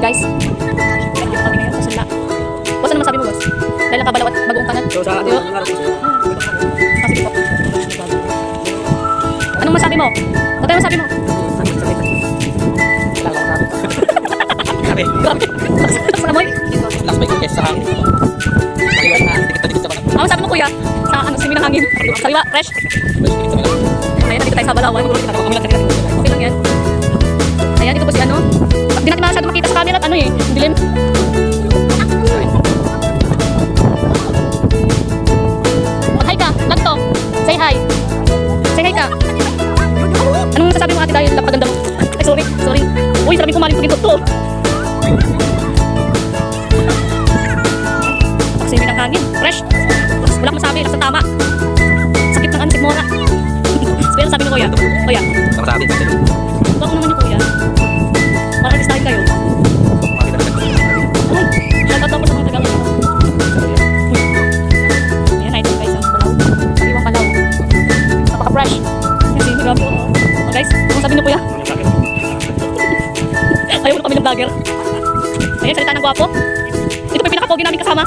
guys. Dito kami ngayon sa Sula. Boss, ano masabi mo, boss? Dahil nakabalaw at bagoong ka na. So sa Yo. Sige po. Anong masabi mo? Ano masabi mo? Grabe. Grabe. Sa amoy. Last bite guys sa hangin. Kaliwan na. Dikit-dikit sa balat. Ano sabi mo, kuya? Sa ano, simi ng hangin. Sariwa, fresh. Dikit sa balat. Ayan, dito tayo sa Balawan. Okay lang yan. Ayan, dito po si ano. Hindi natin masyado makita sa camera at ano eh. Dilim. Hi ka, Lanto. Say hi. Say hi ka. Anong masasabi mo ate dahil napakaganda mo? Ay, sorry. Uy, sabi ko maling pagkikot to. Paksimi ng hangin. Fresh. Wala akong masabi. Nasa tama. Sakit ng ansig mora. Pero sabi ko, kuya. Kuya. Sama sa atin. Bako naman yung kuya. Para listahin kayo. Uy, shoutout ako sa mga tagal. Ayan, idol guys. Ang Balaw. Sariwang Balaw. Napaka-fresh. Kasi grabe. Oh, guys, anong sabi niyo kuya? Ayaw mo kami ng vlogger. Ayan, salita ng gwapo. Ito pa yung pinaka-pogi namin kasama.